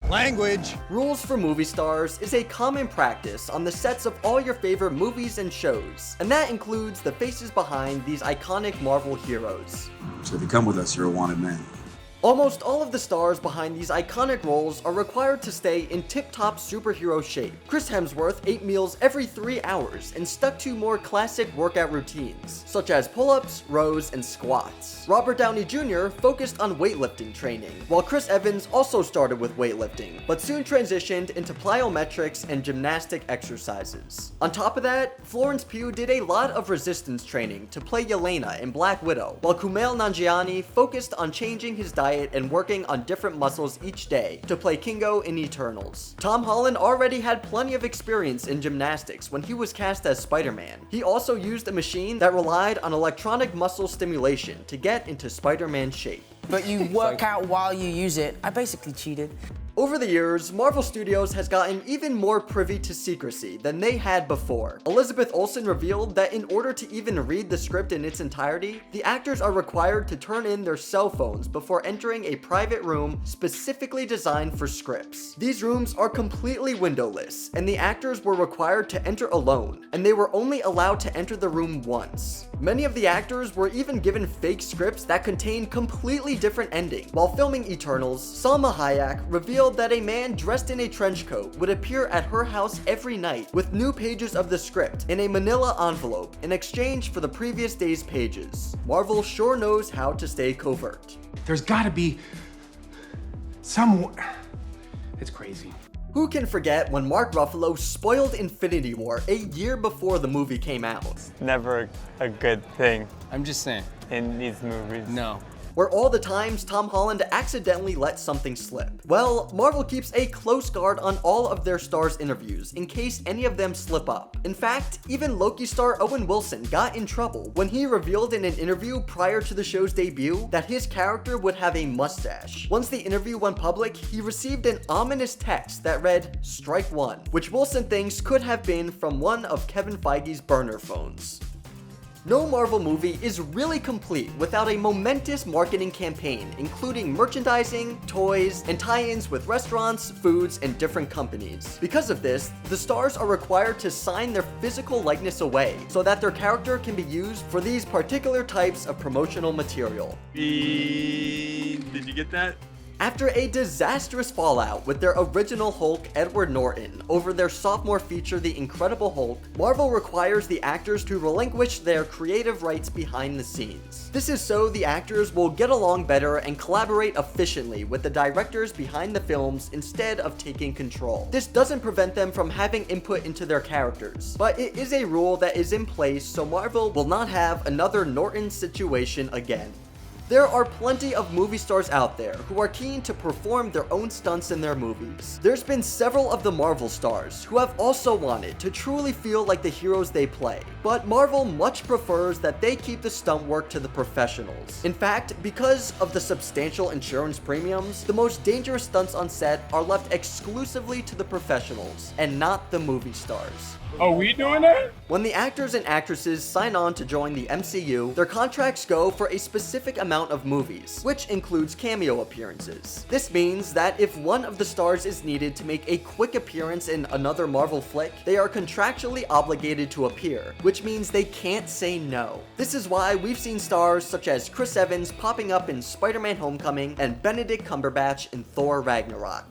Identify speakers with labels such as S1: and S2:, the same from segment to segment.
S1: Language!
S2: Rules for movie stars is a common practice on the sets of all your favorite movies and shows, and that includes the faces behind these iconic Marvel heroes.
S3: So if you come with us, you're a wanted man.
S2: Almost all of the stars behind these iconic roles are required to stay in tip-top superhero shape. Chris Hemsworth ate meals every 3 hours and stuck to more classic workout routines, such as pull-ups, rows, and squats. Robert Downey Jr. focused on weightlifting training, while Chris Evans also started with weightlifting, but soon transitioned into plyometrics and gymnastic exercises. On top of that, Florence Pugh did a lot of resistance training to play Yelena in Black Widow, while Kumail Nanjiani focused on changing his diet and working on different muscles each day to play Kingo in Eternals. Tom Holland already had plenty of experience in gymnastics when he was cast as Spider-Man. He also used a machine that relied on electronic muscle stimulation to get into Spider-Man shape.
S4: But you work out while you use it. I basically cheated.
S2: Over the years, Marvel Studios has gotten even more privy to secrecy than they had before. Elizabeth Olsen revealed that in order to even read the script in its entirety, the actors are required to turn in their cell phones before entering a private room specifically designed for scripts. These rooms are completely windowless, and the actors were required to enter alone, and they were only allowed to enter the room once. Many of the actors were even given fake scripts that contained completely different endings. While filming Eternals, Salma Hayek revealed that a man dressed in a trench coat would appear at her house every night with new pages of the script in a manila envelope in exchange for the previous day's pages. Marvel sure knows how to stay covert.
S1: There's gotta be some... It's crazy.
S2: Who can forget when Mark Ruffalo spoiled Infinity War a year before the movie came out?
S5: Never a good thing
S6: I'm just saying.
S5: in these movies.
S6: No.
S2: Were all the times Tom Holland accidentally let something slip? Well, Marvel keeps a close guard on all of their stars' interviews in case any of them slip up. In fact, even Loki star Owen Wilson got in trouble when he revealed in an interview prior to the show's debut that his character would have a mustache. Once the interview went public, he received an ominous text that read, "Strike one," which Wilson thinks could have been from one of Kevin Feige's burner phones. No Marvel movie is really complete without a momentous marketing campaign, including merchandising, toys, and tie-ins with restaurants, foods, and different companies. Because of this, the stars are required to sign their physical likeness away so that their character can be used for these particular types of promotional material.
S5: Did you get that?
S2: After a disastrous fallout with their original Hulk, Edward Norton, over their sophomore feature The Incredible Hulk, Marvel requires the actors to relinquish their creative rights behind the scenes. This is so the actors will get along better and collaborate efficiently with the directors behind the films instead of taking control. This doesn't prevent them from having input into their characters, but it is a rule that is in place so Marvel will not have another Norton situation again. There are plenty of movie stars out there who are keen to perform their own stunts in their movies. There's been several of the Marvel stars who have also wanted to truly feel like the heroes they play, but Marvel much prefers that they keep the stunt work to the professionals. In fact, because of the substantial insurance premiums, the most dangerous stunts on set are left exclusively to the professionals and not the movie stars.
S1: Are we doing that?
S2: When the actors and actresses sign on to join the MCU, their contracts go for a specific amount of movies, which includes cameo appearances. This means that if one of the stars is needed to make a quick appearance in another Marvel flick, they are contractually obligated to appear, which means they can't say no. This is why we've seen stars such as Chris Evans popping up in Spider-Man Homecoming and Benedict Cumberbatch in Thor Ragnarok.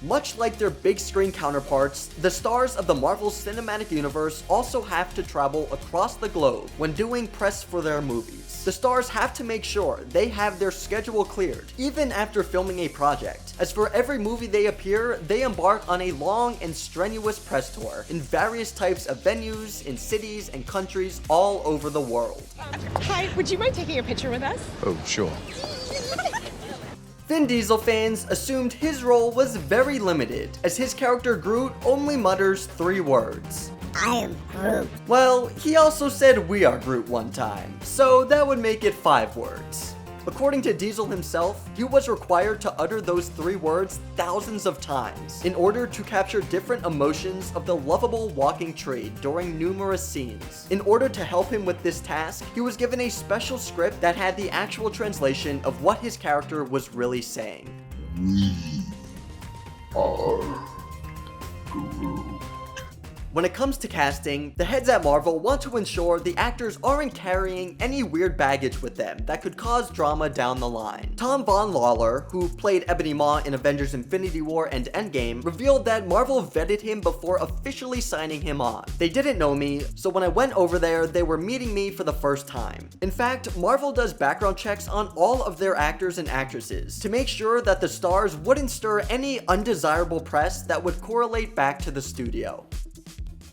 S2: Much like their big screen counterparts, the stars of the Marvel Cinematic Universe also have to travel across the globe when doing press for their movies. The stars have to make sure they have their schedule cleared, even after filming a project, as for every movie they appear, they embark on a long and strenuous press tour in various types of venues in cities and countries all over the world.
S7: Hi, would you mind taking a picture with us?
S6: Oh, sure.
S2: Vin Diesel fans assumed his role was very limited, as his character Groot only mutters 3 words.
S8: I am Groot.
S2: Well, he also said "we are Groot" one time, so that would make it 5 words. According to Diesel himself, he was required to utter those 3 words thousands of times in order to capture different emotions of the lovable walking tree during numerous scenes. In order to help him with this task, he was given a special script that had the actual translation of what his character was really saying.
S3: We are Groot.
S2: When it comes to casting, the heads at Marvel want to ensure the actors aren't carrying any weird baggage with them that could cause drama down the line. Tom Von Lawler, who played Ebony Maw in Avengers Infinity War and Endgame, revealed that Marvel vetted him before officially signing him on. They didn't know me, so when I went over there, they were meeting me for the first time. In fact, Marvel does background checks on all of their actors and actresses to make sure that the stars wouldn't stir any undesirable press that would correlate back to the studio.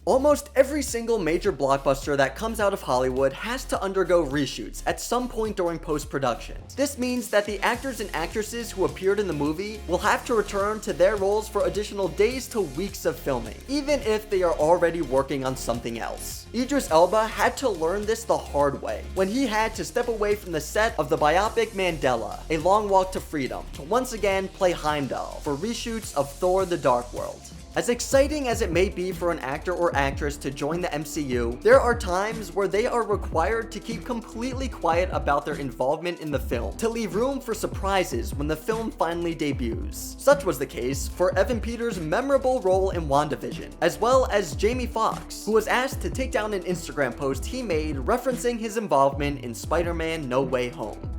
S2: Almost every single major blockbuster that comes out of Hollywood has to undergo reshoots at some point during post-production. This means that the actors and actresses who appeared in the movie will have to return to their roles for additional days to weeks of filming, even if they are already working on something else. Idris Elba had to learn this the hard way, when he had to step away from the set of the biopic Mandela, A Long Walk to Freedom, to once again play Heimdall for reshoots of Thor: The Dark World. As exciting as it may be for an actor or actress to join the MCU, there are times where they are required to keep completely quiet about their involvement in the film, to leave room for surprises when the film finally debuts. Such was the case for Evan Peters' memorable role in WandaVision, as well as Jamie Foxx, who was asked to take down an Instagram post he made referencing his involvement in Spider-Man: No Way Home.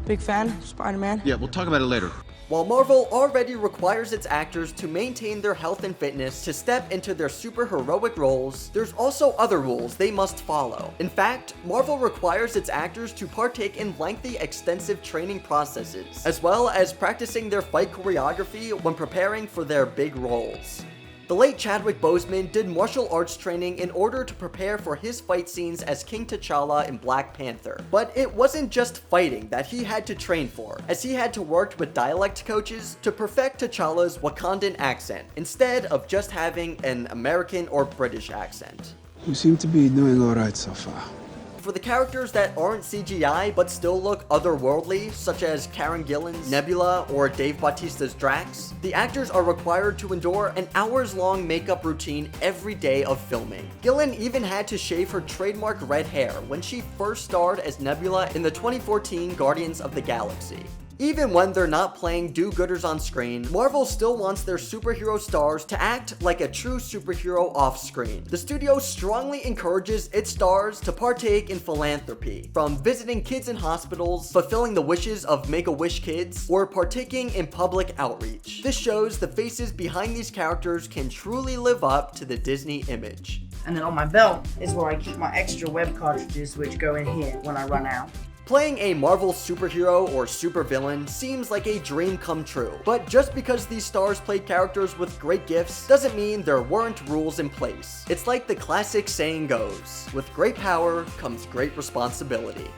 S4: Big fan, Spider-Man.
S6: Yeah, we'll talk about it later.
S2: While Marvel already requires its actors to maintain their health and fitness to step into their superheroic roles, there's also other rules they must follow. In fact, Marvel requires its actors to partake in lengthy, extensive training processes, as well as practicing their fight choreography when preparing for their big roles. The late Chadwick Boseman did martial arts training in order to prepare for his fight scenes as King T'Challa in Black Panther. But it wasn't just fighting that he had to train for, as he had to work with dialect coaches to perfect T'Challa's Wakandan accent, instead of just having an American or British accent.
S8: You seem to be doing alright so far.
S2: For the characters that aren't CGI but still look otherworldly, such as Karen Gillan's Nebula or Dave Bautista's Drax, the actors are required to endure an hours-long makeup routine every day of filming. Gillan even had to shave her trademark red hair when she first starred as Nebula in the 2014 Guardians of the Galaxy. Even when they're not playing do-gooders on screen, Marvel still wants their superhero stars to act like a true superhero off-screen. The studio strongly encourages its stars to partake in philanthropy, from visiting kids in hospitals, fulfilling the wishes of Make-A-Wish kids, or partaking in public outreach. This shows the faces behind these characters can truly live up to the Disney image.
S9: And then on my belt is where I keep my extra web cartridges, which go in here when I run out.
S2: Playing a Marvel superhero or supervillain seems like a dream come true, but just because these stars played characters with great gifts doesn't mean there weren't rules in place. It's like the classic saying goes, with great power comes great responsibility.